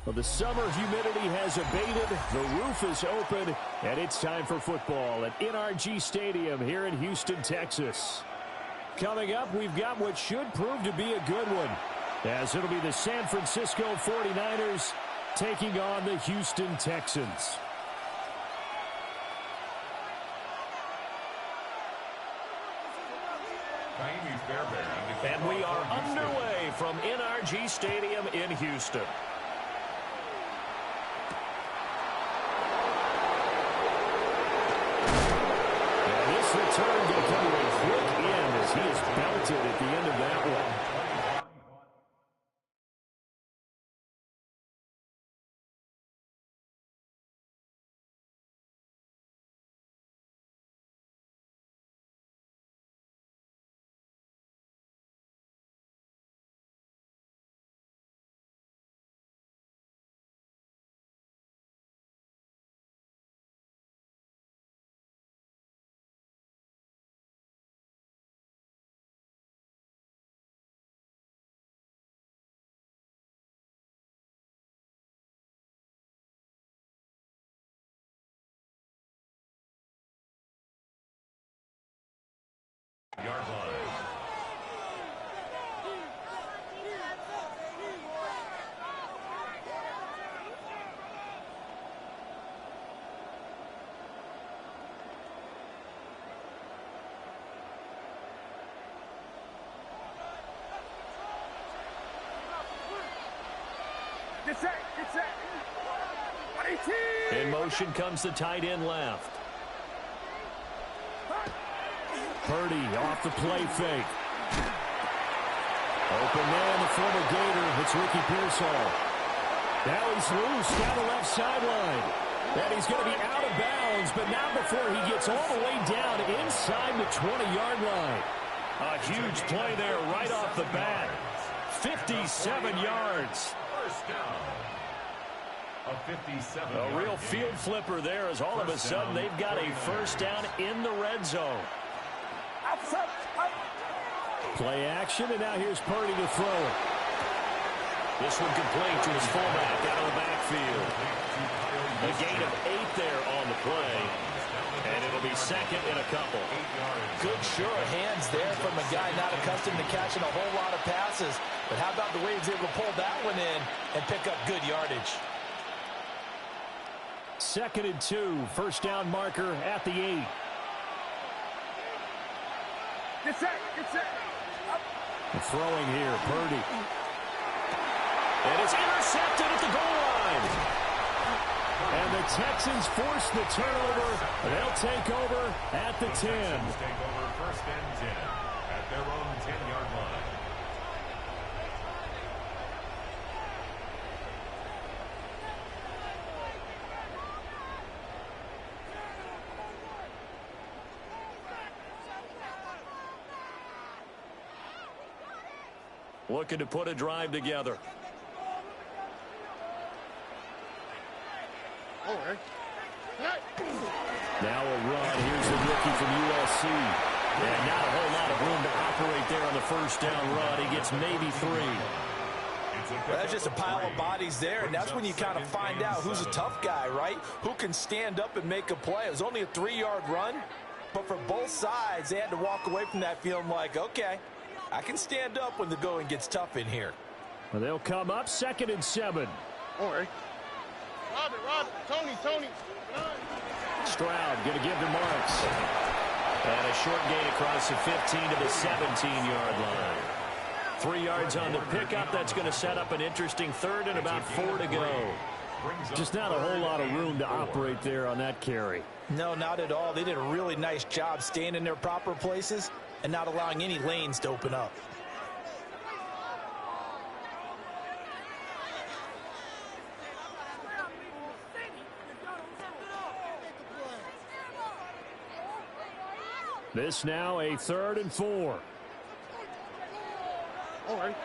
Well, the summer humidity has abated, the roof is open, and it's time for football at NRG Stadium here in Houston, Texas. Coming up, we've got what should prove to be a good one, as it'll be the San Francisco 49ers taking on the Houston Texans. And we are underway from NRG Stadium in Houston. Return going to come to a quick end as he is belted at the end of that one. Yard line. In motion comes the tight end left. Purdy off the play fake. Open man, the former Gator. It's Ricky Pearsall. Now he's loose down the left sideline. And he's going to be out of bounds, but not before he gets all the way down inside the 20-yard line. A huge play there right off the bat. 57 yards. First down. A real field flipper there as all of a sudden they've got a first down in the red zone. Play action, and now here's Purdy to throw it. This one complete to his fullback out of the backfield. A gain of 8 there on the play, and it'll be second in a couple. Good sure of hands there from a guy not accustomed to catching a whole lot of passes. But how about the way he was able to pull that one in and pick up good yardage? 2nd and 2, first down marker at the 8. Get set. Throwing here, Purdy. And it's intercepted at the goal line. And the Texans force the turnover. They'll take over at the 10. Take over first and 10 at their own 10-yard line. Looking to put a drive together. Now a run. Here's the rookie from USC. And not a whole lot of room to operate there on the first down run. He gets maybe 3. Well, that's just a pile of bodies there, and that's when you kind of find out who's a tough guy, right? Who can stand up and make a play. It was only a 3-yard run, but for both sides, they had to walk away from that feeling like, okay, I can stand up when the going gets tough in here. Well, they'll come up 2nd and 7. All right. Roger. Tony. Stroud going to give to Marks. And a short gain across the 15 to the 17-yard line. 3 yards on the pickup. That's going to set up an interesting 3rd and about 4 to go. Just not a whole lot of room to operate there on that carry. No, not at all. They did a really nice job staying in their proper places and not allowing any lanes to open up. This now a 3rd and 4. All right.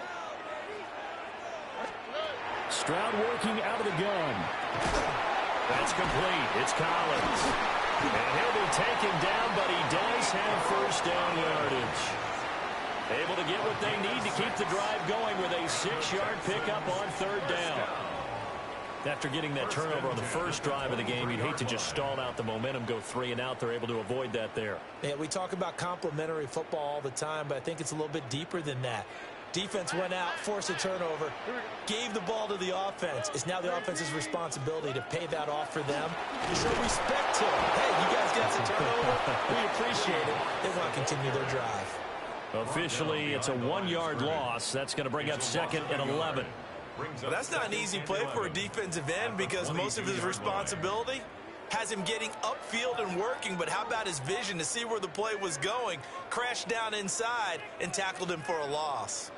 Stroud working out of the gun. That's complete. It's Collins. And he'll be taken down, but he does have first down yardage. Able to get what they need to keep the drive going with a 6-yard pickup on 3rd down. After getting that turnover on the first drive of the game, you'd hate to just stall out the momentum, go 3 and out. They're able to avoid that there. Yeah, we talk about complementary football all the time, but I think it's a little bit deeper than that. Defense went out, forced a turnover, gave the ball to the offense. It's now the offense's responsibility to pay that off for them. You show respect to them. Hey, you guys got the turnover. We appreciate it. They want to continue their drive. Officially, it's a 1-yard loss. That's going to bring up 2nd and 11. Well, that's not an easy play for a defensive end because most of his responsibility has him getting upfield and working, but how about his vision to see where the play was going, crashed down inside, and tackled him for a loss.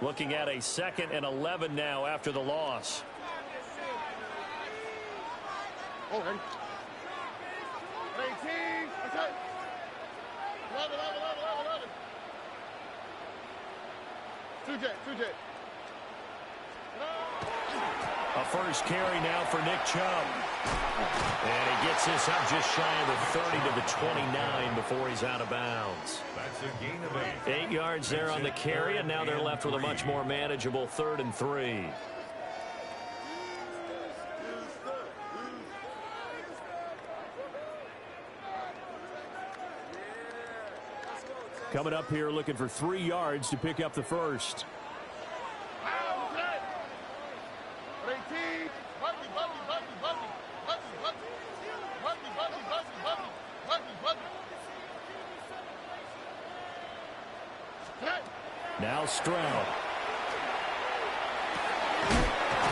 Looking at a 2nd and 11 now after the loss. Oh, ready? 18, okay. 11. 2J. A first carry now for Nick Chubb. And he gets this up just shy of the 30 to the 29 before he's out of bounds. That's a gain of 8. 8 yards there on the carry, and now they're left with a much more manageable 3rd and 3. Coming up here looking for 3 yards to pick up the first. 18, Buggy. Now Stroud.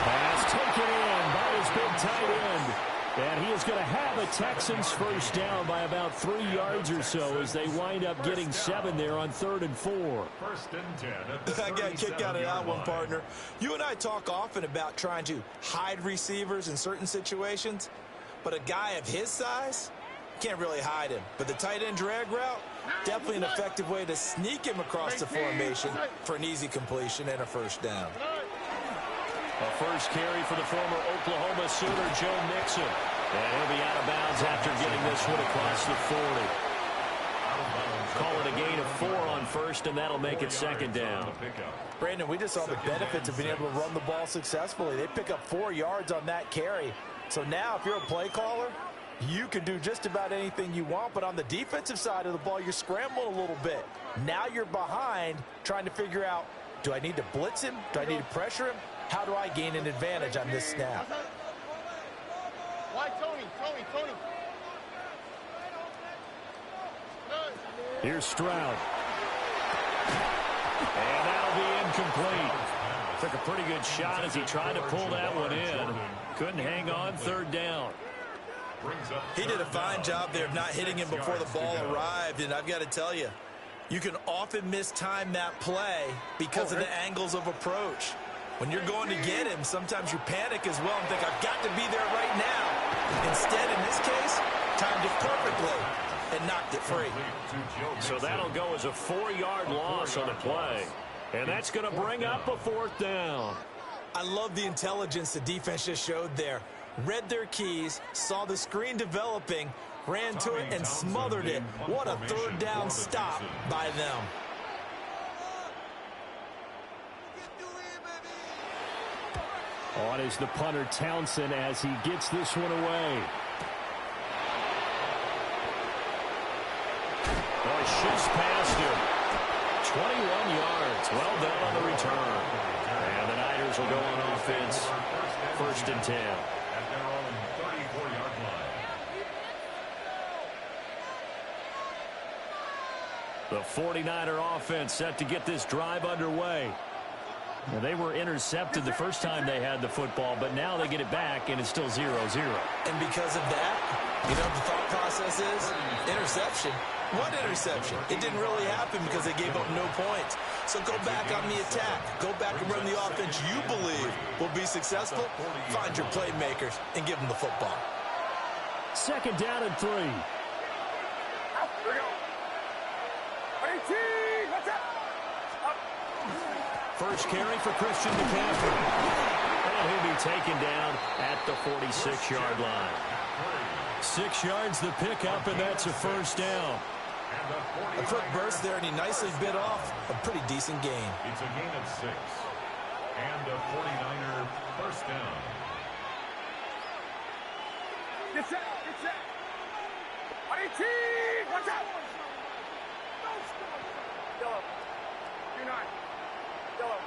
Pass taken in by his big tight end. And he is going to have a Texans first down by about 3 yards or so as they wind up getting 7 there on 3rd and 4. 1st and 10. I got a kick out of that one, partner. You and I talk often about trying to hide receivers in certain situations, but a guy of his size can't really hide him. But the tight end drag route, definitely an effective way to sneak him across the formation for an easy completion and a first down. A first carry for the former Oklahoma Sooner, Joe Mixon. And he'll be out of bounds after getting this one across the 40. Call it a gain of 4 on first, and that'll make it 2nd down. Brandon, we just saw the benefits of being able to run the ball successfully. They pick up 4 yards on that carry. So now if you're a play caller, you can do just about anything you want. But on the defensive side of the ball, you're scrambling a little bit. Now you're behind trying to figure out, do I need to blitz him? Do I need to pressure him? How do I gain an advantage on this snap? Why Tony? Here's Stroud. And that'll be incomplete. Took a pretty good shot as he tried to pull that one in. Couldn't hang on, 3rd down. He did a fine job there of not hitting him before the ball arrived, and I've got to tell you, you can often mistime that play because of the angles of approach. When you're going to get him, sometimes you panic as well and think, I've got to be there right now. Instead, in this case, timed it perfectly and knocked it free. So that'll go as a 4-yard loss on the play. And that's going to bring up a 4th down. I love the intelligence the defense just showed there. Read their keys, saw the screen developing, ran to it and smothered it. What a 3rd down stop by them. On is the punter Townsend as he gets this one away. Oh, shoots past him. 21 yards. Well done on the return. And the Niners will go on offense. 1st and 10. At their own 34-yard line. The 49er offense set to get this drive underway. Now, they were intercepted the first time they had the football, but now they get it back, and it's still 0-0. And because of that, you know what the thought process is? Interception. What interception? It didn't really happen because they gave up no points. So go back on the attack. Go back and run the offense you believe will be successful. Find your playmakers and give them the football. 2nd down and 3. Here we go. 18, what's up? First carry for Christian McCaffrey. And he'll be taken down at the 46-yard line. 6 yards the pickup, and that's a 1st down. A quick burst there, and he nicely bit off a pretty decent gain. It's a gain of 6. And a 49er first down. Get set. Get set. 18. Watch out. Yellow. 2-9. Yellow.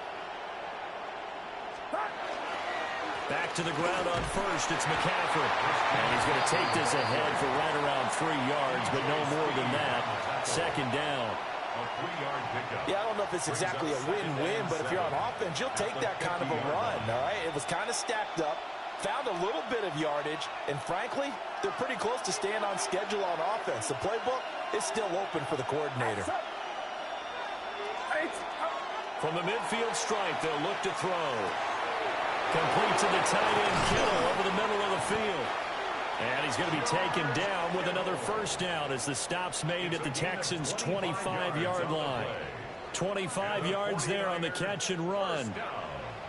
Back to the ground on first. It's McCaffrey. And he's going to take this ahead for right around 3 yards, but no more than that. Second down. A 3-yard pickup. Yeah, I don't know if it's exactly a win-win, but if you're on offense, you'll take that kind of a run, all right? It was kind of stacked up, found a little bit of yardage, and frankly, they're pretty close to staying on schedule on offense. The playbook is still open for the coordinator. From the midfield stripe, they'll look to throw. Complete to the tight end, Kittle, over the middle of the field. And he's going to be taken down with another first down as the stop's made at the Texans' 25-yard line. 25 yards there on the catch and run.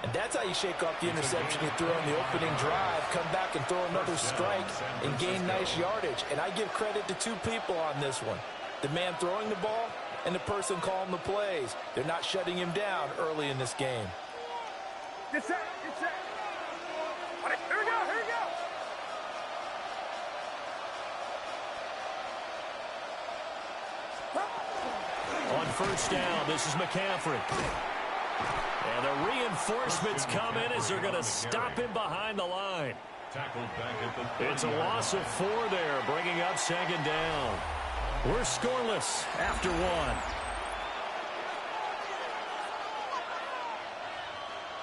And that's how you shake off the interception you threw on the opening drive, come back and throw another strike and gain nice yardage. And I give credit to 2 people on this one. The man throwing the ball and the person calling the plays. They're not shutting him down early in this game. Get set. Get set. Here we go. Here we go. On first down, this is McCaffrey. And the reinforcements come in as they're going to stop him behind the line. Tackled back at the It's a loss of 4 there, bringing up second down. We're scoreless after 1.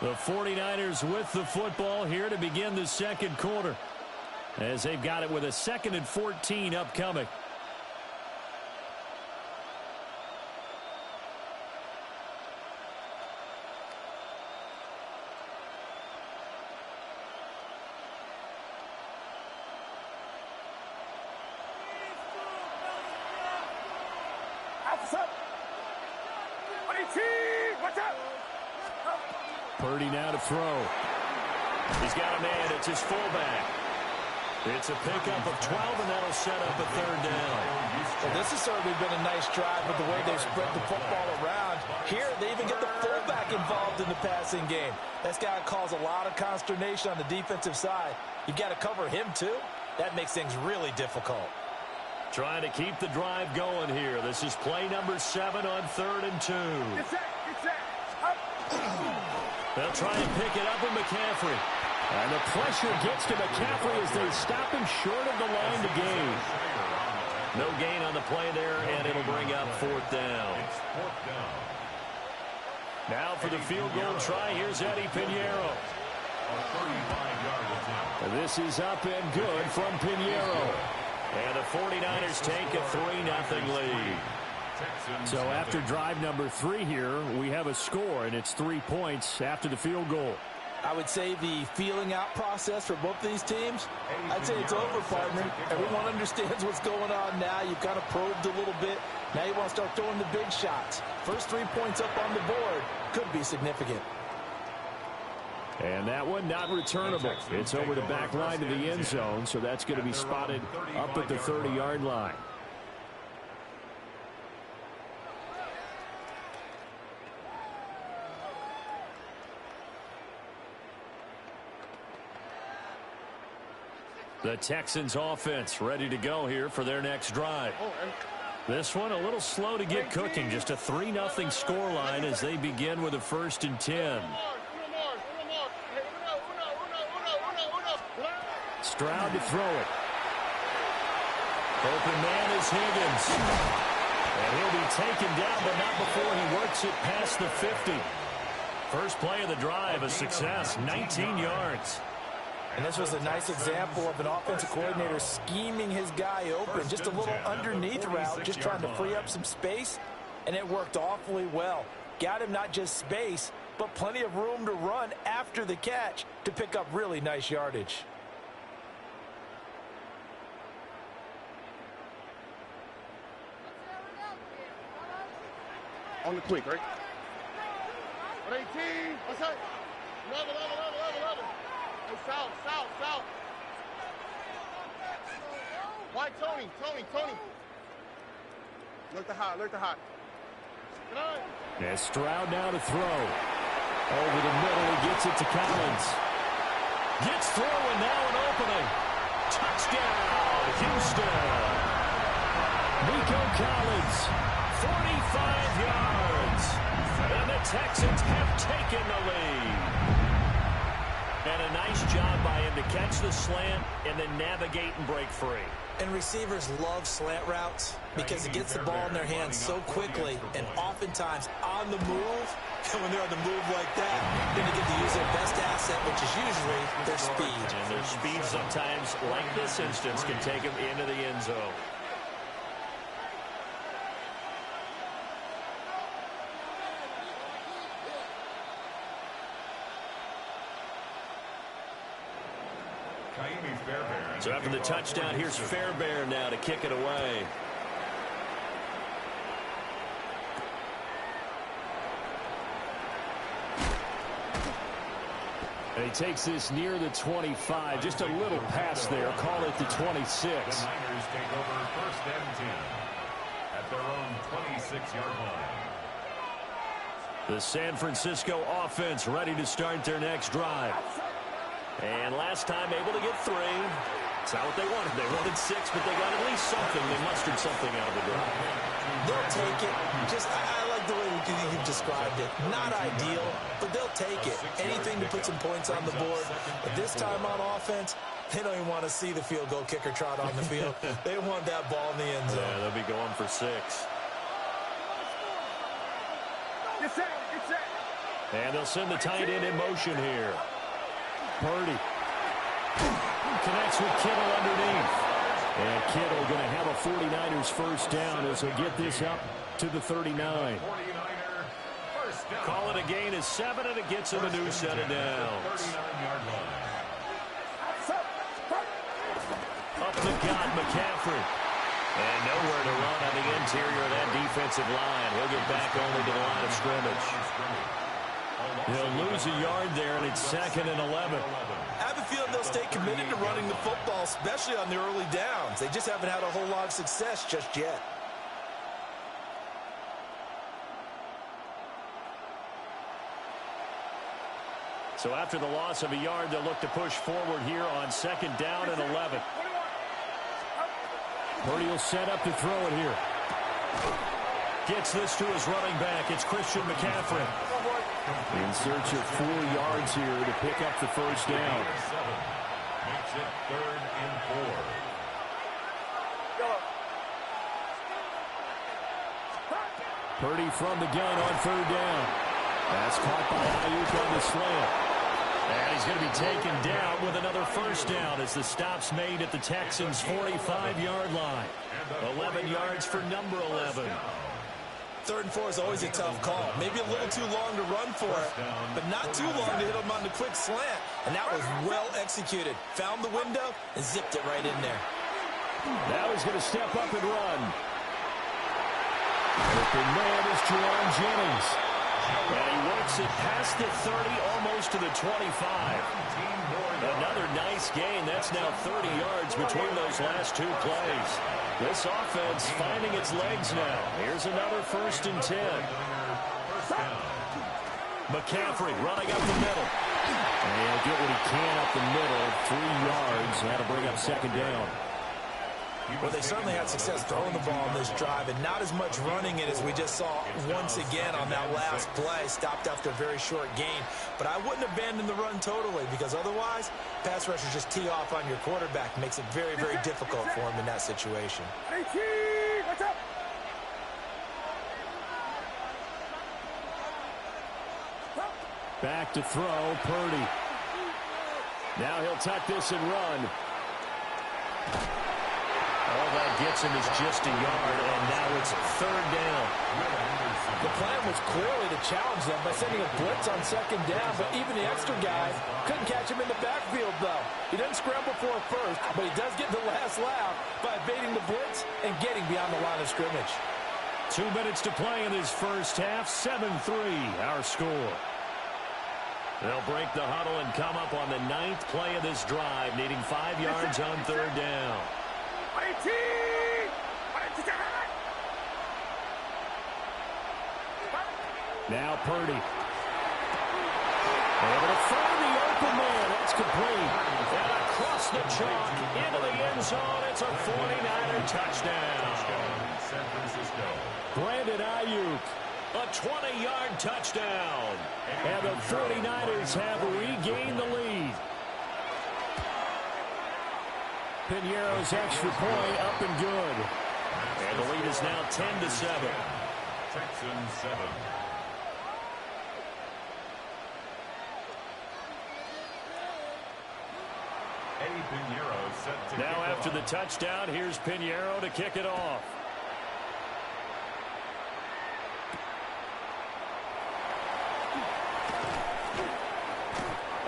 The 49ers with the football here to begin the second quarter, as they've got it with a 2nd and 14 upcoming. Purdy now to throw. He's got a man. It's his fullback. It's a pickup of 12, and that'll set up a 3rd down. Well, this has certainly been a nice drive with the way they've spread the football around. Here, they even get the fullback involved in the passing game. That's got to cause a lot of consternation on the defensive side. You've got to cover him, too. That makes things really difficult. Trying to keep the drive going here. This is play number 7 on 3rd and 2. Get set. Get set. Up. They'll try and pick it up with McCaffrey. And the pressure gets to McCaffrey as they stop him short of the line to gain. No gain on the play there, and it'll bring up 4th down. Now for the field goal try, here's Eddie Pinheiro. This is up and good from Pinheiro. And the 49ers take a 3-0 lead. So after drive number 3 here, we have a score, and it's 3 points after the field goal. I would say the feeling out process for both these teams, I'd say it's over, partner. Everyone understands what's going on now. You've kind of probed a little bit. Now you want to start throwing the big shots. First 3 points up on the board could be significant. And that one not returnable. It's over the back line to the end zone, so that's going to be spotted up at the 30-yard line. The Texans offense ready to go here for their next drive. This one a little slow to get cooking. Just a 3-0 scoreline as they begin with a 1st and 10. Stroud to throw it. Open man is Higgins. And he'll be taken down, but not before he works it past the 50. First play of the drive, a success, 19 yards. And this was a nice example of an offensive coordinator scheming his guy open. Just a little underneath route, just trying to free up some space, and it worked awfully well. Got him not just space, but plenty of room to run after the catch to pick up really nice yardage. On the quick, right? 18. What's that? 11. Hey, south. Why, Tony? Look the hot. As Stroud now to throw. Over the middle, he gets it to Collins. Gets through, and now an opening. Touchdown, Houston. Nico Collins, 45 yards. And the Texans have taken the lead. And a nice job by him to catch the slant and then navigate and break free. And receivers love slant routes because it gets the ball in their hands so quickly and oftentimes on the move. And when they're on the move like that, then they get to use their best asset, which is usually their speed. And their speed sometimes, like this instance, can take them into the end zone. So after the touchdown, here's Fairbairn now to kick it away. And he takes this near the 25. Just a little pass there. Call it the 26. The Niners take over first and 10 at their own 26-yard line. The San Francisco offense ready to start their next drive. And last time able to get 3. It's not what they wanted. They wanted 6, but they got at least something. They mustered something out of the drive. They'll take it. I like the way you've described it. Not ideal, but they'll take it. Anything to put some points on the board. But this time on offense, they don't even want to see the field goal kicker trot on the field. They want that ball in the end zone. Yeah, they'll be going for 6. And they'll send the tight end in motion here. Purdy connects with Kittle underneath. And Kittle going to have a 49ers first down as he'll get this up to the 39. Call it a gain of 7, and it gets him a new set of downs. Up the gut, McCaffrey. And nowhere to run on the interior of that defensive line. He'll get back only to the line of scrimmage. He'll lose a yard there, and it's 2nd and 11. I have a feeling they'll stay committed to running the football, especially on the early downs. They just haven't had a whole lot of success just yet. So after the loss of a yard, they'll look to push forward here on 2nd down and 11. Purdy will set up to throw it here. Gets this to his running back. It's Christian McCaffrey. In search of 4 yards here to pick up the first down. Makes it 3rd and 4. Purdy from the gun on 3rd down. That's caught by Ayuk on the slant. And he's going to be taken down with another first down as the stop's made at the Texans' 45-yard line. 11 yards for number 11. 3rd and 4 is always a tough call. Maybe a little too long to run for it, but not too long to hit him on the quick slant. And that was well executed. Found the window and zipped it right in there. Now he's going to step up and run. But the man is Jerron Jennings. And he works it past the 30, almost to the 25. Another nice gain. That's now 30 yards between those last 2 plays. This offense finding its legs now. Here's another 1st and 10. McCaffrey running up the middle. And he'll get what he can up the middle. 3 yards. That'll bring up 2nd down. Well, they certainly had success throwing the ball on this drive, and not as much running it as we just saw once again on that last play. Stopped after a very short gain. But I wouldn't abandon the run totally, because otherwise, pass rushers just tee off on your quarterback. Makes it very, very difficult for him in that situation. Back to throw, Purdy. Now he'll tuck this and run. All that gets him is just a yard, and now it's 3rd down. The plan was clearly to challenge them by sending a blitz on 2nd down, but even the extra guys couldn't catch him in the backfield, though. He doesn't scramble for a first, but he does get the last laugh by evading the blitz and getting beyond the line of scrimmage. 2 minutes to play in this first half. 7-3, our score. They'll break the huddle and come up on the 9th play of this drive, needing 5 yards on 3rd down. Now Purdy. Able to find the open man. That's complete. And across the chalk into the end zone. It's a 49er touchdown. San Francisco. Brandon Ayuk, a 20-yard touchdown. And the 49ers have regained the lead. Piñeiro's extra point up and good. And the lead is now 10-7. Texans 7. Eddie Piñeiro set to Now kick after off. the touchdown, here's Piñeiro to kick it off.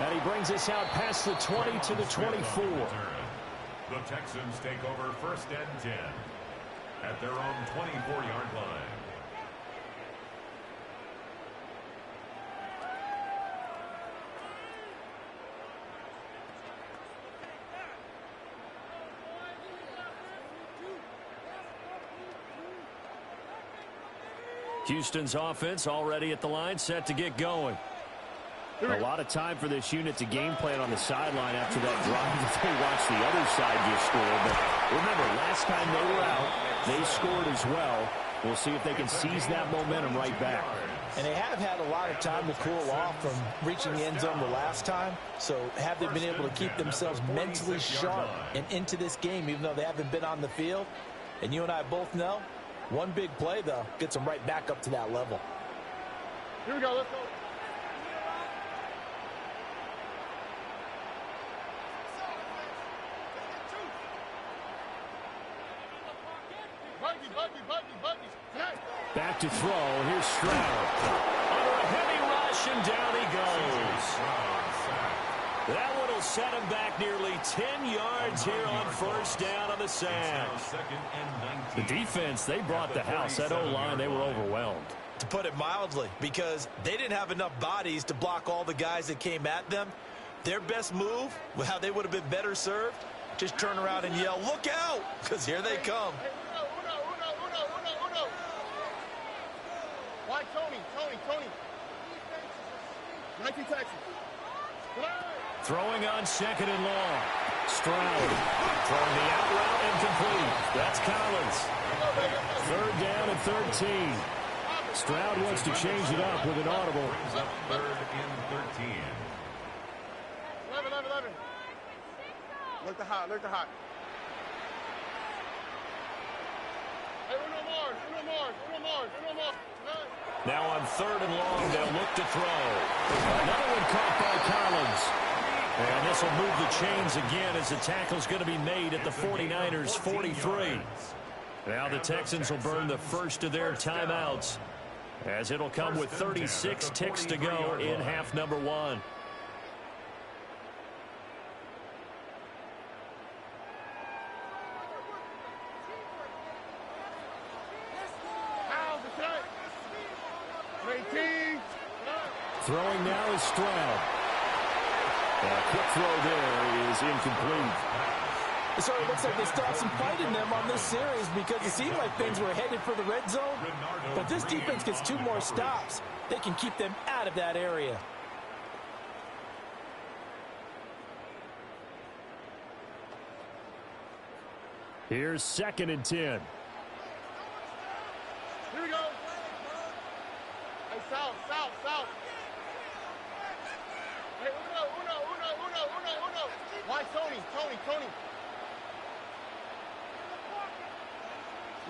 And he brings us out past the 20 to the 24. The Texans take over 1st and 10 at their own 24-yard line. Houston's offense already at the line, set to get going. A lot of time for this unit to game plan on the sideline after that drive that they watched the other side just score. But remember, last time they were out, they scored as well. We'll see if they can seize that momentum right back. And they have had a lot of time to cool off from reaching the end zone the last time. So have they been able to keep themselves mentally sharp and into this game, even though they haven't been on the field? And you and I both know, one big play, though, gets them right back up to that level. Here we go. Let's go. Buggy. Back to throw. Here's Stroud. Under a heavy rush, and down he goes. That one will set him back nearly 10 yards here on 1st down on the sack. The defense, they brought the house. That O-line, they were overwhelmed. To put it mildly, because they didn't have enough bodies to block all the guys that came at them. Their best move, how they would have been better served, just turn around and yell, "Look out!" because here they come. Why Tony? 19 Texans. Throwing on 2nd and long. Stroud throwing the out route incomplete. That's Collins. 3rd down and 13. Stroud wants to change it up with an audible. 3rd and 13. 11. Look the hot. Hey, Uno Mars. Now on 3rd and long, they'll look to throw. Another one caught by Collins. And this will move the chains again as the tackle's going to be made at the 49ers' 43. Now the Texans will burn the first of their timeouts, as it'll come with 36 ticks to go in half number 1. Throwing now is Stroud. And a quick throw there is incomplete. So it looks like they still have some fight in them on this series, because it seemed like things were headed for the red zone. But this defense gets 2 more stops. They can keep them out of that area. Here's 2nd and 10. Here we go. Hey, south. Hey, Uno. Why Tony?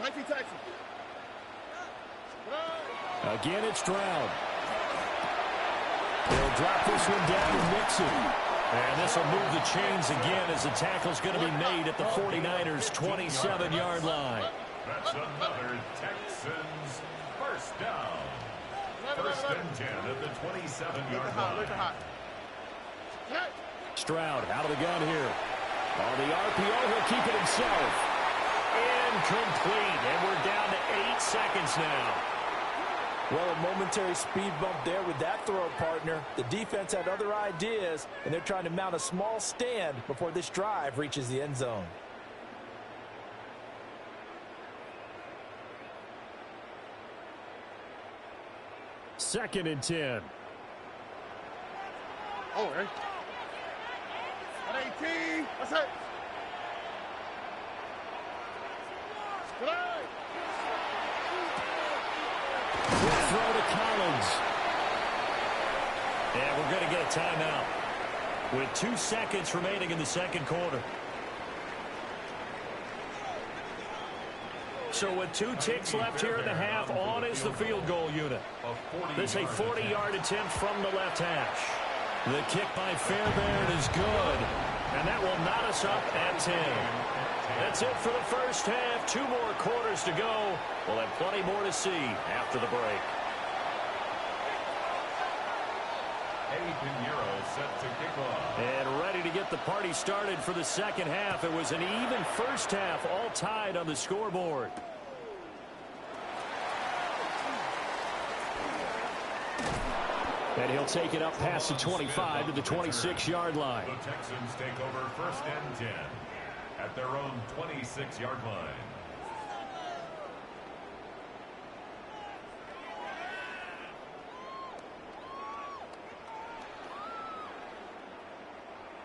19 Texans. Again, it's Stroud. They'll drop this one down and mix it. And this will move the chains again as the tackle's going to be made at the 49ers' 27-yard line. That's another Texans 1st down. 1st and 10 at the 27-yard line. Stroud out of the gun here. On the RPO, he'll keep it himself. Incomplete, and we're down to 8 seconds now. Well, a momentary speed bump there with that throw, partner. The defense had other ideas, and they're trying to mount a small stand before this drive reaches the end zone. Second and 10. Oh, right. 118. What's that? Good throw to Collins. And we're going to get a timeout with 2 seconds remaining in the second quarter. So with 2 ticks left here in the half, on is the field goal unit. This is a 40-yard attempt from the left hash. The kick by Fairbairn is good, and that will knot us up at 10. That's it for the first half. 2 more quarters to go. We'll have plenty more to see after the break. Set to kick off. And ready to get the party started for the second half. It was an even first half, all tied on the scoreboard. And he'll take it up past the 25 to the 26-yard line. The Texans take over first and 10 at their own 26-yard line.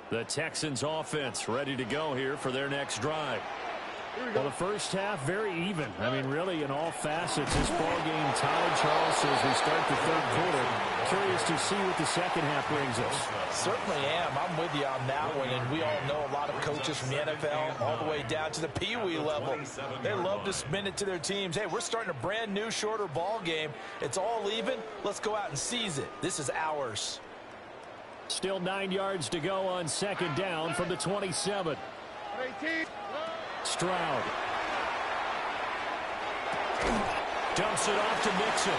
The Texans offense ready to go here for their next drive. Well, the first half very even. I mean, really, in all facets, this ball game tied, Charles, as we start the third quarter. Curious to see what the second half brings us. Certainly am. I'm with you on that one, and we all know a lot of coaches from the NFL all the way down to the Pee-wee level. They love to spin it to their teams. Hey, we're starting a brand new, shorter ball game. It's all even. Let's go out and seize it. This is ours. Still 9 yards to go on second down from the 27. 18. Stroud. Dumps it off to Mixon.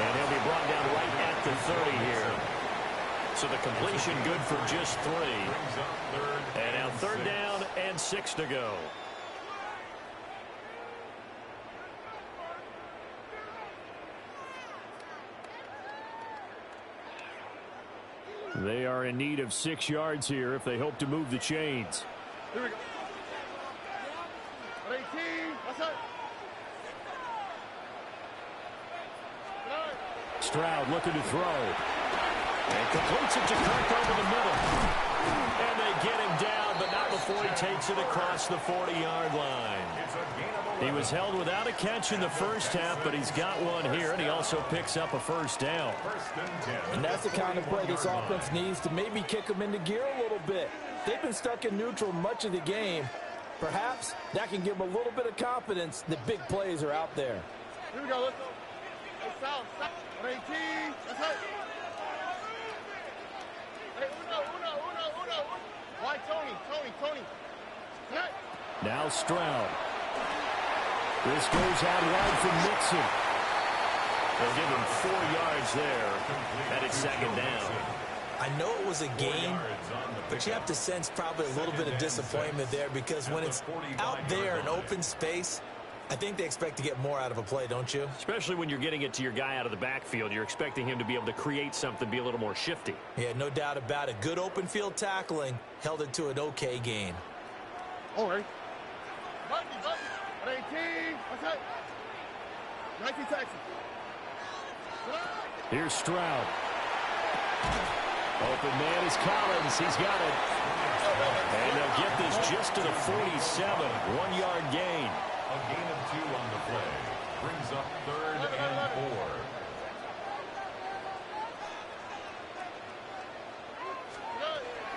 And he'll be brought down right at the 30 here. So the completion good for just 3. And now third down and 6 to go. They are in need of 6 yards here if they hope to move the chains. Here we go. 18. What's that? Stroud looking to throw. And completes it to Kirk over the middle. And they get him down, but not before he takes it across the 40-yard line. He was held without a catch in the first half, but he's got one here, and he also picks up a first down. And that's the kind of play this offense needs to maybe kick them into gear a little bit. They've been stuck in neutral much of the game. Perhaps that can give them a little bit of confidence that big plays are out there. Here we go. Let's go. Hey, stop. 18. That's it. Hey, uno. Why, Tony. Hey. Now Stroud. This goes out wide from Mixon. They'll give him 4 yards there. And it's second down. I know it was a game, but you have to sense probably a little bit of disappointment there because when it's out there in open space, I think they expect to get more out of a play, don't you? Especially when you're getting it to your guy out of the backfield. You're expecting him to be able to create something, be a little more shifty. Yeah, no doubt about it. Good open field tackling held it to an okay gain. All right. 18. What's that? 19 Texans. Here's Stroud. Open man is Collins. He's got it. And they'll get this just to the 47. 1 yard gain. A gain of 2 on the play. Brings up third and 4.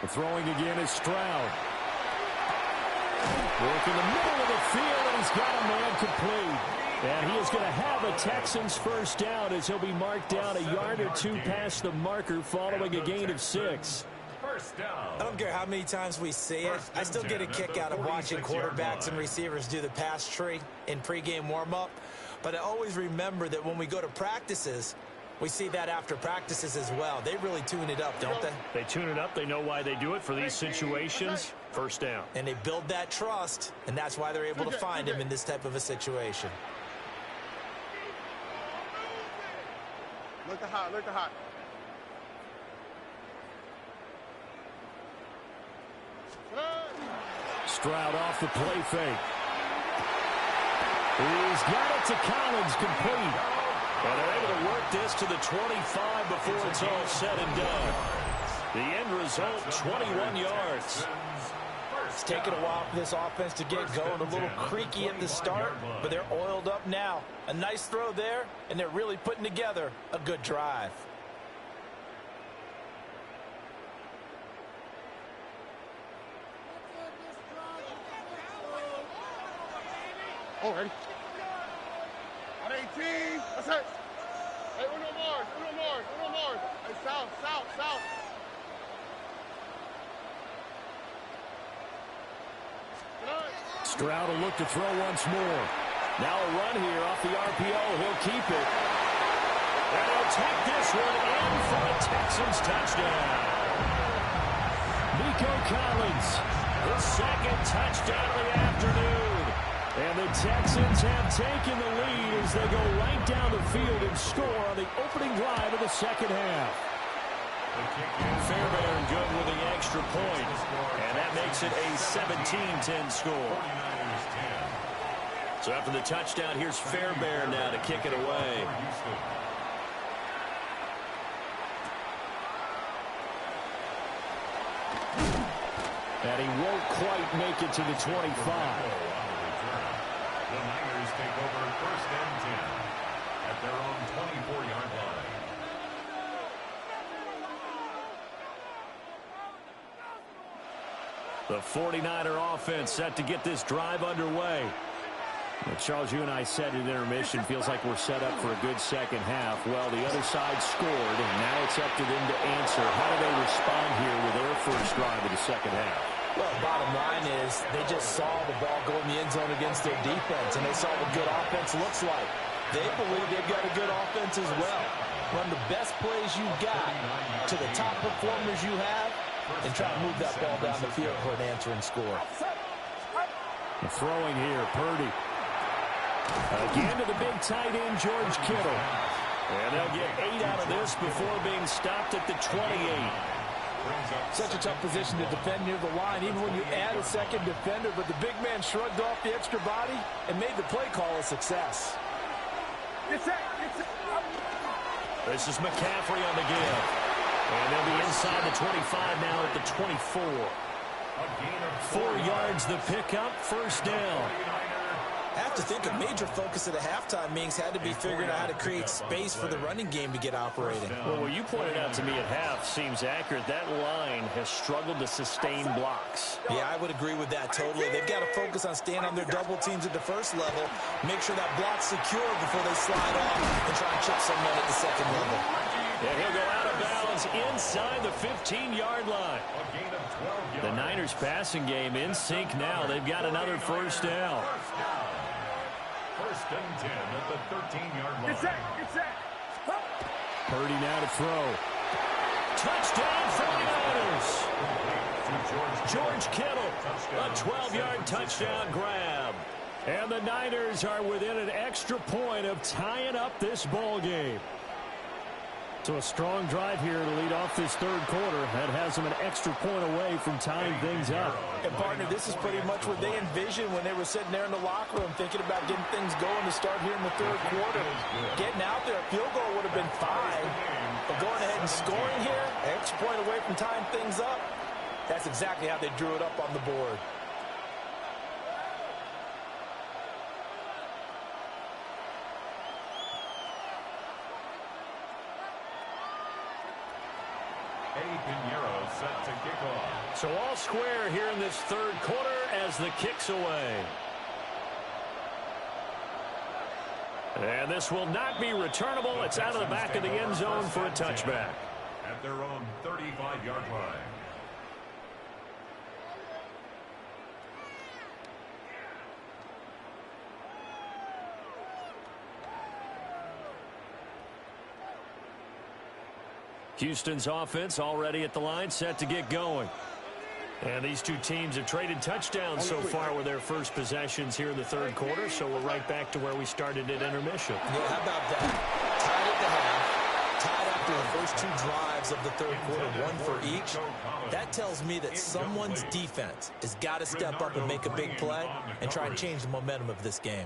The throwing again is Stroud. Work in the middle of the field, and he's got a man complete. And he is going to have a Texans first down as he'll be marked down a yard or 2 past the marker following a gain of 6. First down. I don't care how many times we see it. I still get a kick out of watching quarterbacks and receivers do the pass tree in pregame warm-up. But I always remember that when we go to practices, we see that after practices as well. They really tune it up, don't they? They tune it up. They know why they do it for these situations. First down. And they build that trust, and that's why they're able to find him in this type of a situation. Look the hot. Stroud off the play fake. He's got it to Collins, complete. And they're able to work this to the 25 before it's all said and done. The end result, 21 yards. It's taken a while for this offense to get going. A little creaky at the start, but they're oiled up now. A nice throw there, and they're really putting together a good drive. Oh, ready? On 18. That's it. Hey, uno more. Hey, south. Stroud will look to throw once more. Now a run here off the RPO. He'll keep it. And he'll take this one in for a Texans touchdown. Nico Collins, his second touchdown of the afternoon. And the Texans have taken the lead as they go right down the field and score on the opening drive of the second half. Fairbairn good with the extra point, and that makes it a 17-10 score. So after the touchdown, here's Fairbairn now to kick it away. And he won't quite make it to the 25. The Niners take over 1st and 10 at their own 24-yard line. The 49er offense set to get this drive underway. Well, Charles, you and I said at intermission, feels like we're set up for a good second half. Well, the other side scored, and now it's up to them to answer. How do they respond here with their first drive of the second half? Well, bottom line is they just saw the ball go in the end zone against their defense, and they saw what good offense looks like. They believe they've got a good offense as well. Run the best plays you've got to the top performers you have, and try to move that ball down the field for an answering score. Throwing here, Purdy. Again to the big tight end, George Kittle. And they'll get 8 out of this before being stopped at the 28. Such a tough position to defend near the line, even when you add a second defender, but the big man shrugged off the extra body and made the play call a success. This is McCaffrey on the give. And they'll be inside the 25 now at the 24. 4 yards the pickup, first down. I have to think a major focus at a halftime meetings had to be figuring out how to create space for the running game to get operating. Well, what you pointed out to me at half seems accurate. That line has struggled to sustain blocks. Yeah, I would agree with that totally. They've got to focus on staying on their double teams at the first level, make sure that block's secure before they slide off and try and chip someone at the second level. And he'll go out of bounds inside the 15-yard line. The Niners passing game in sync now. They've got another first down. 1st and 10 at the 13-yard line. Get set. Purdy now to throw. Touchdown 49ers. George Kittle, a 12-yard touchdown grab. And the Niners are within an extra point of tying up this ball game. So a strong drive here to lead off this third quarter. That has them an extra point away from tying things up. And, partner, this is pretty much what they envisioned when they were sitting there in the locker room thinking about getting things going to start here in the third quarter. Getting out there, a field goal would have been fine. But going ahead and scoring here, an extra point away from tying things up, that's exactly how they drew it up on the board. Set to kick off. So all square here in this third quarter as the kick's away. And this will not be returnable. It's out of the back of the end zone for a touchback. At their own 35-yard line. Houston's offense already at the line, set to get going. And these two teams have traded touchdowns so far with their first possessions here in the third quarter, so we're right back to where we started at intermission. Yeah, how about that? Tied at the half, tied after the first 2 drives of the third quarter, 1 for each. That tells me that someone's defense has got to step up and make a big play and try and change the momentum of this game.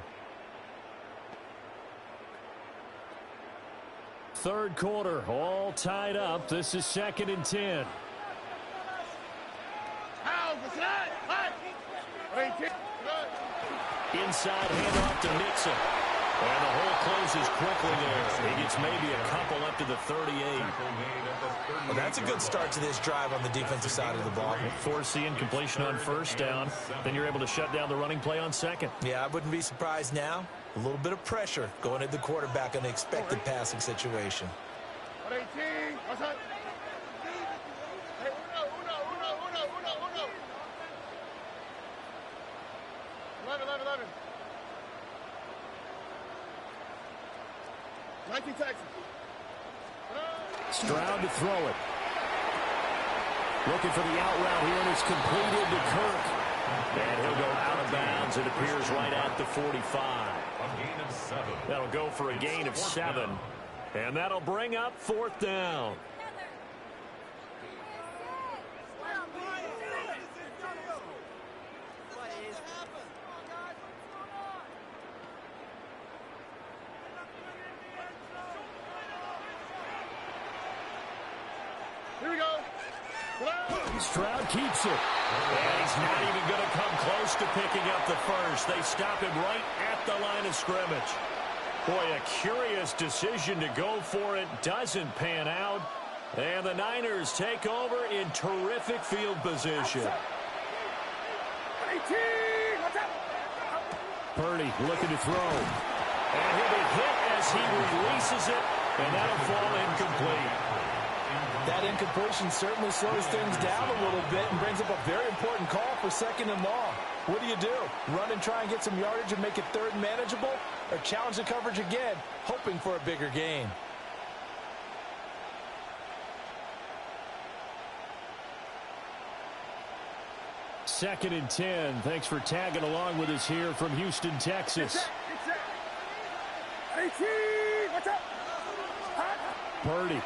Third quarter, all tied up. This is 2nd and 10. Inside handoff to Nixon. And the hole closes quickly there. He gets maybe a couple up to the 38. Well, that's a good start to this drive on the defensive side of the ball. Force the incompletion on first down. Then you're able to shut down the running play on second. Yeah, I wouldn't be surprised now. A little bit of pressure going at the quarterback in the expected passing situation. 118. What's up? Hey, uno. 11. 19 Texas. Stroud to throw it. Looking for the out route here, and it's completed to Kirk. And he'll go out of bounds. It appears right at the 45. That'll go for a gain of 7. And that'll bring up 4th down. Here we go. Stroud keeps it. And he's not even going to come close to picking up the first. They stop him right at the line of scrimmage. Boy, a curious decision to go for it. Doesn't pan out. And the Niners take over in terrific field position. 18. What's up? Purdy looking to throw. And he'll be hit as he releases it. And that'll fall incomplete. That incompletion certainly slows things down a little bit and brings up a very important call for 2nd and long. What do? Run and try and get some yardage and make it 3rd and manageable? Or challenge the coverage again, hoping for a bigger gain? Second and 10. Thanks for tagging along with us here from Houston, Texas. 18. What's up? Purdy.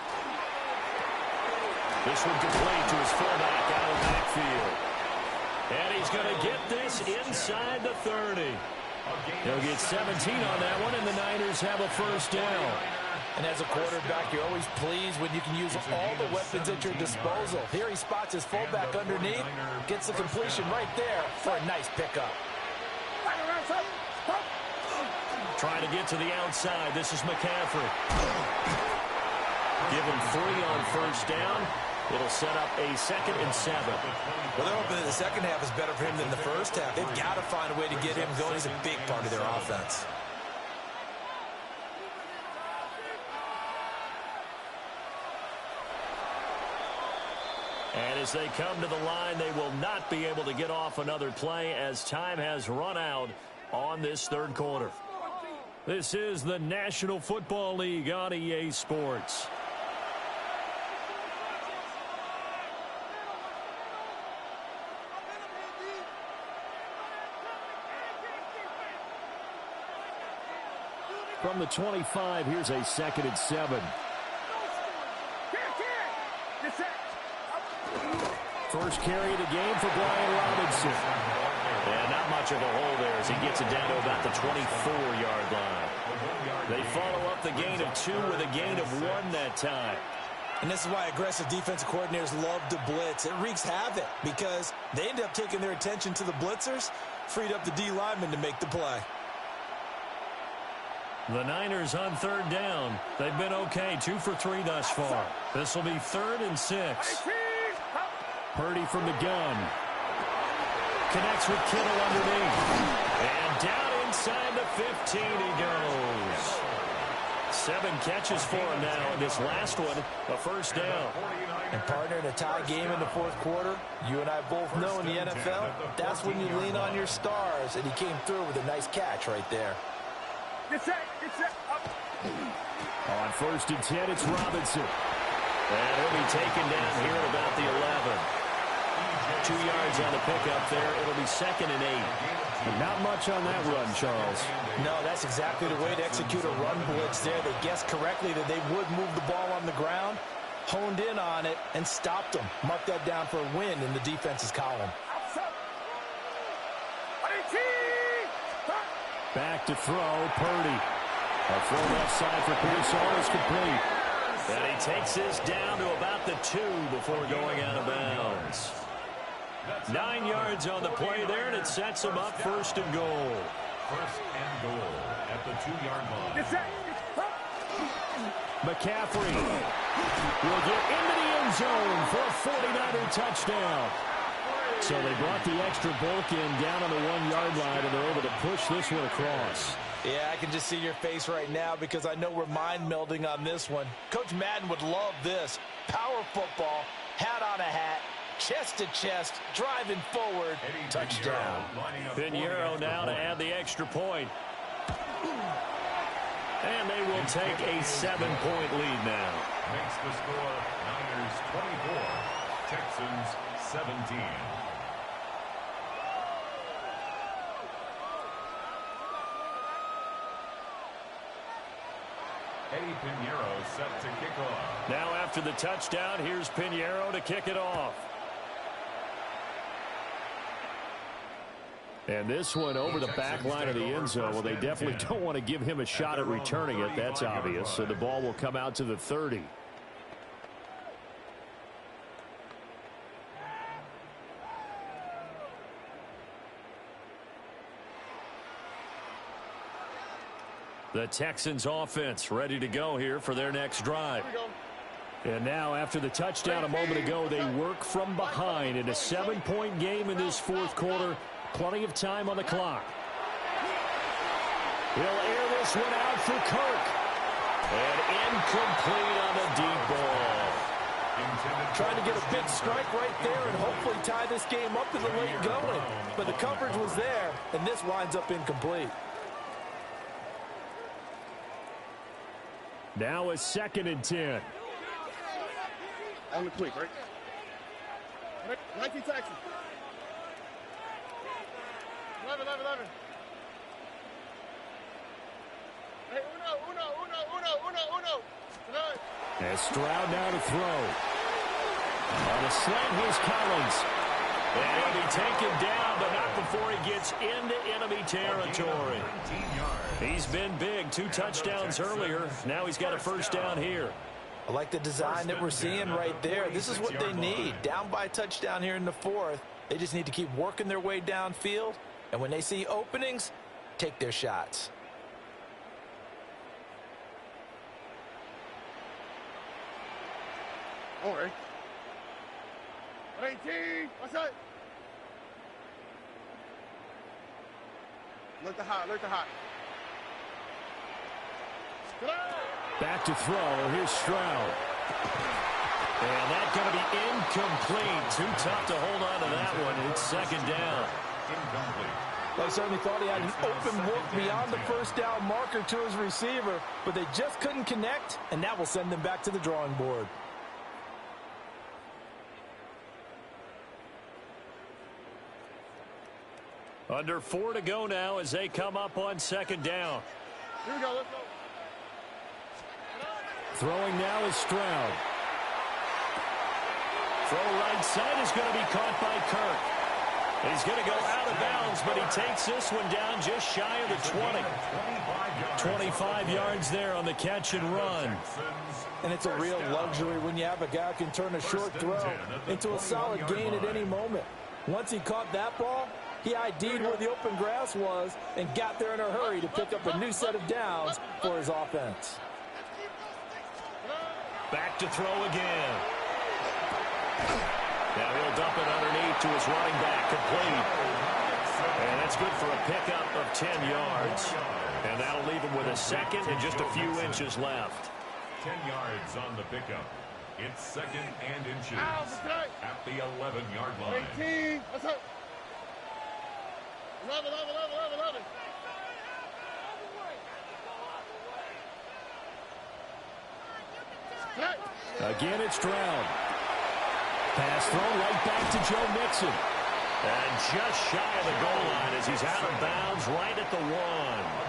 This one complete to his fullback out of the backfield. And he's going to get this inside the 30. He'll get 17 on that one, and the Niners have a 1st down. And as a quarterback, you're always pleased when you can use all the weapons at your disposal. Here he spots his fullback underneath, gets the completion right there for a nice pickup. Trying to get to the outside. This is McCaffrey. Give him 3 on 1st down. It'll set up a 2nd and 7. Well, they're hoping that the second half is better for him than the first half. They've got to find a way to get him going. He's a big part of their offense. And as they come to the line, they will not be able to get off another play as time has run out on this 3rd quarter. This is the National Football League on EA Sports. From the 25, here's a 2nd and 7. First carry of the game for Brian Robinson. And not much of a hole there as he gets it down to about the 24-yard line. They follow up the gain of 2 with a gain of 1 that time. And this is why aggressive defensive coordinators love to blitz. It wreaks havoc because they end up taking their attention to the blitzers, freed up the D lineman to make the play. The Niners on 3rd down. They've been okay, 2 for 3 thus far. This will be 3rd and 6. Purdy from the gun. Connects with Kittle underneath. And down inside the 15 he goes. 7 catches for him now, and this last one, a 1st down. And partner, in a tie game in the 4th quarter, you and I both know in the NFL, that's when you lean on your stars, and he came through with a nice catch right there. Get set. On 1st and 10, it's Robinson. And he'll be taken down here at about the 11. 2 yards on the pickup there. It'll be 2nd and 8. Not much on that run, Charles. No, that's exactly the way to execute a run blitz there. They guessed correctly that they would move the ball on the ground, honed in on it, and stopped them. Mark that down for a win in the defense's column. Back to throw, Purdy. A throw left side for Pearsall is complete. And he takes this down to about the 2 before going out of bounds. 9 yards on the play there, and it sets him up first and goal. First and goal at the 2-yard line. Get set. McCaffrey will get into the end zone for a 49er touchdown. So they brought the extra bulk in down on the 1-yard line, and they're able to push this one across. Yeah, I can just see your face right now because I know we're mind melding on this one. Coach Madden would love this. Power football, hat on a hat, chest to chest, driving forward, touchdown. Pinheiro now to add the extra point. And they will take a 7-point lead now. Makes the score Niners 24, Texans 17. Eddie Pinheiro set to kick off. Now after the touchdown, here's Pinheiro to kick it off. And this one over the back line of the end zone. Well, they definitely don't want to give him a shot at returning it. That's obvious. So the ball will come out to the 30. The Texans offense ready to go here for their next drive. And now after the touchdown a moment ago, they work from behind in a 7-point game in this fourth quarter. Plenty of time on the clock. He'll air this one out for Kirk. And incomplete on the deep ball. Trying to get a big strike right there and hopefully tie this game up to the late going. But the coverage was there, and this winds up incomplete. Now a 2nd and 10. On the quick, right? 19 Texas. 11. Hey, uno. As Stroud now to throw. On a slant, here's Collins. And he'll be taken down, but not before he gets into enemy territory. He's been big. 2 touchdowns earlier. Now he's got a first down here. I like the design that we're seeing right there. This is what they need. Down by a touchdown here in the 4th. They just need to keep working their way downfield. And when they see openings, take their shots. All right. 18. What's that? Look the hot. Back to throw. Here's Stroud. And that's going to be incomplete. Too tough to hold on to that one. It's 2nd down. Incomplete. They certainly thought he had an open look beyond the first down marker to his receiver, but they just couldn't connect, and that will send them back to the drawing board. Under 4 to go now as they come up on 2nd down. Here we go, let's go. Throwing now is Stroud. Throw right side is going to be caught by Kirk. He's going to go out of bounds, but he takes this one down just shy of the 20. 25 yards there on the catch and run. And it's a real luxury when you have a guy who can turn a short throw into a solid gain at any moment. Once he caught that ball, he ID'd where the open grass was and got there in a hurry to pick up a new set of downs for his offense. Back to throw again. Now he'll dump it underneath to his running back, complete. And that's good for a pickup of 10 yards. And that'll leave him with a 2nd and just a few inches left. 10 yards on the pickup. It's 2nd and inches at the 11-yard line. 18. What's up? 11. Again, it's Stroud. Pass thrown right back to Joe Mixon. And just shy of the goal line as he's out of bounds right at the 1. A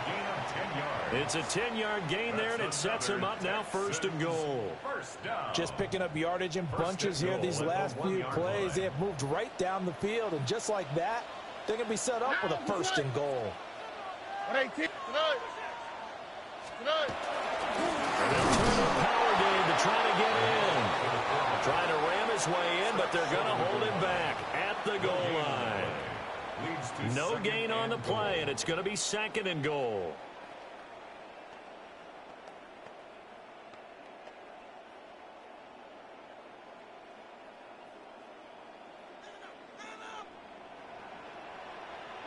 gain of 10 yards. It's a 10-yard gain there, and it sets him up now 1st and goal. First down. Just picking up yardage in bunches here these last few plays. They have moved right down the field, and just like that, they're going to be set up with a 1st and goal. 18. And they'll turn up Power Dave to try to get in. Trying to ram it his way in, but they're going to hold him back at the goal line. No gain on the play, and it's going to be 2nd and goal.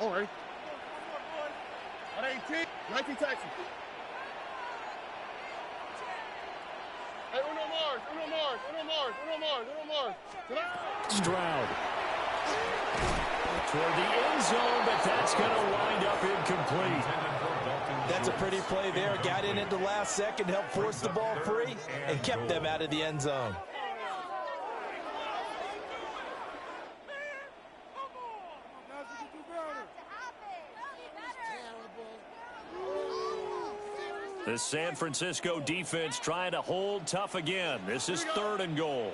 All right. 18. 19 Texas. Hey, Uno Mars. Stroud. Toward the end zone, but that's going to wind up incomplete. That's a pretty play there. Got in at the last second, helped force the ball free, and kept them out of the end zone. The San Francisco defense trying to hold tough again. This is 3rd and goal.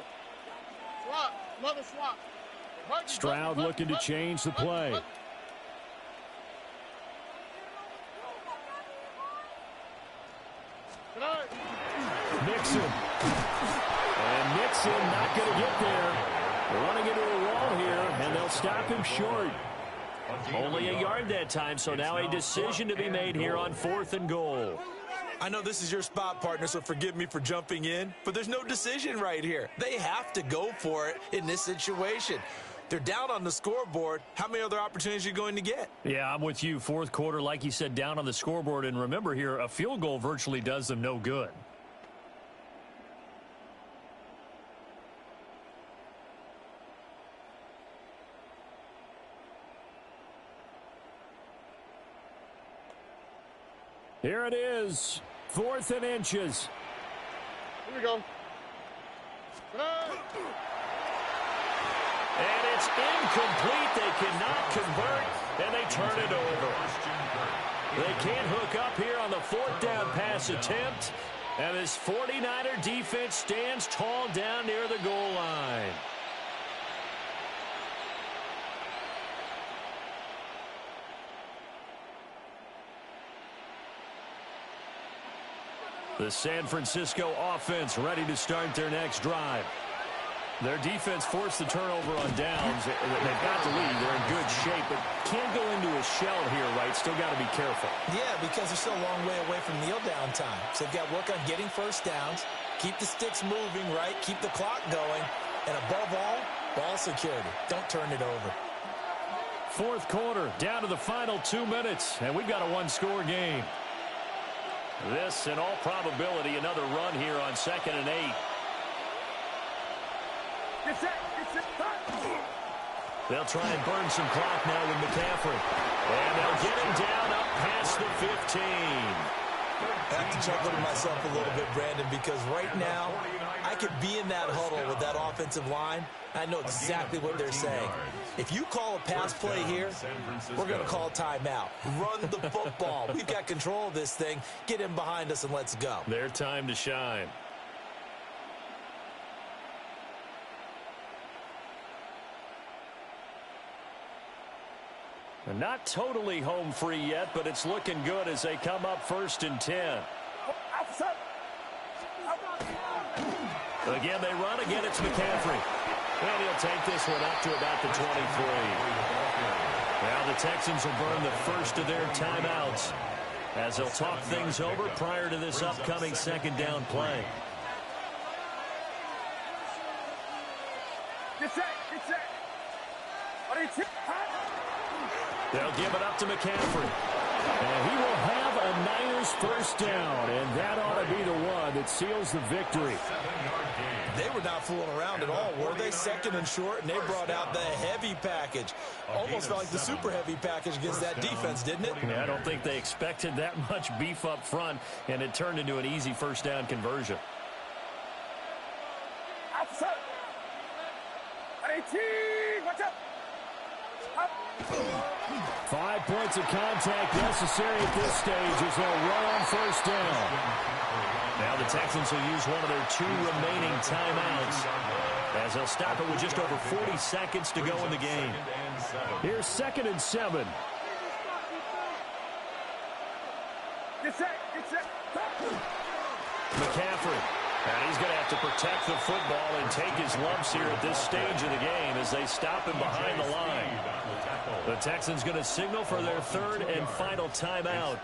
Stroud looking to change the play. Nixon. And Nixon not going to get there. Running into a wall here, and they'll stop him short. Only a yard that time, so now a decision to be made here on 4th and goal. I know this is your spot, partner, so forgive me for jumping in, but there's no decision right here. They have to go for it in this situation. They're down on the scoreboard. How many other opportunities are you going to get? Yeah, I'm with you. 4th quarter, like you said, down on the scoreboard. And remember here, a field goal virtually does them no good. Here it is, 4th and inches. Here we go. And it's incomplete. They cannot convert, and they turn it over. They can't hook up here on the 4th down pass attempt, and this 49er defense stands tall down near the goal line. The San Francisco offense ready to start their next drive. Their defense forced the turnover on downs. They've got the lead. They're in good shape, but can't go into a shell here, right? Still got to be careful. Yeah, because they're still a long way away from kneel down time. So they've got to work on getting first downs, keep the sticks moving, right? Keep the clock going, and above all, ball security. Don't turn it over. 4th quarter, down to the final 2 minutes, and we've got a 1-score game. This, in all probability, another run here on 2nd and 8. They'll try and burn some clock now with McCaffrey. And they'll get him down up past the 15. I have to chuckle to myself a little bit, Brandon, because right now I could be in that huddle with that offensive line. I know exactly what they're saying. If you call a pass play here, we're going to call timeout. Run the football. We've got control of this thing. Get him behind us and let's go. Their time to shine. And not totally home free yet, but it's looking good as they come up 1st and 10. Again, they run. Again, it's McCaffrey. And he'll take this one up to about the 23. Now the Texans will burn the first of their timeouts as they'll talk things over prior to this upcoming 2nd down play. Get set. They'll give it up to McCaffrey. And he will have a Niners first down, and that ought to be the one that seals the victory. They were not fooling around at all, were they? 2nd and short, and they brought out the heavy package. Almost felt like the super heavy package against that defense, didn't it? Yeah, I don't think they expected that much beef up front, and it turned into an easy first down conversion. 18, watch out. 5 points of contact necessary at this stage as they'll run on first down. Now the Texans will use one of their 2 remaining timeouts as they'll stop it with just over 40 seconds to go in the game. Here's 2nd and 7. Get set. McCaffrey. And he's going to have to protect the football and take his lumps here at this stage of the game as they stop him behind the line. The Texans going to signal for their third and final timeout.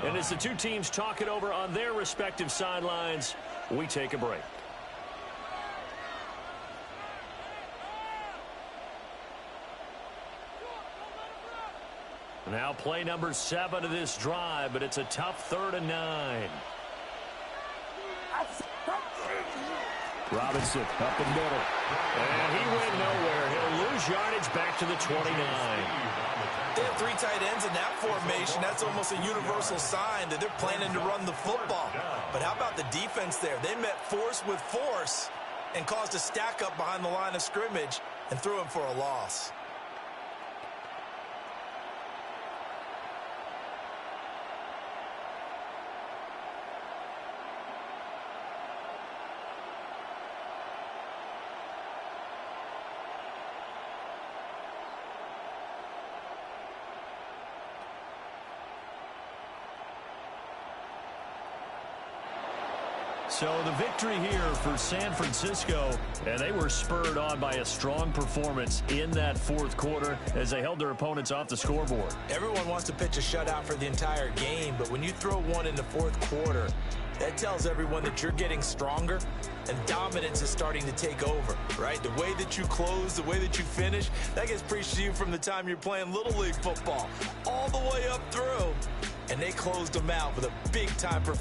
And as the two teams talk it over on their respective sidelines, we take a break. Now play number 7 of this drive, but it's a tough 3rd and 9. Robinson up the middle. And he went nowhere. He'll lose yardage back to the 29. They have 3 tight ends in that formation. That's almost a universal sign that they're planning to run the football. But how about the defense there? They met force with force and caused a stack up behind the line of scrimmage and threw him for a loss. So the victory here for San Francisco, and they were spurred on by a strong performance in that 4th quarter as they held their opponents off the scoreboard. Everyone wants to pitch a shutout for the entire game, but when you throw one in the 4th quarter, that tells everyone that you're getting stronger and dominance is starting to take over, right? The way that you close, the way that you finish, that gets preached to you from the time you're playing Little League football all the way up through, and they closed them out with a big-time performance.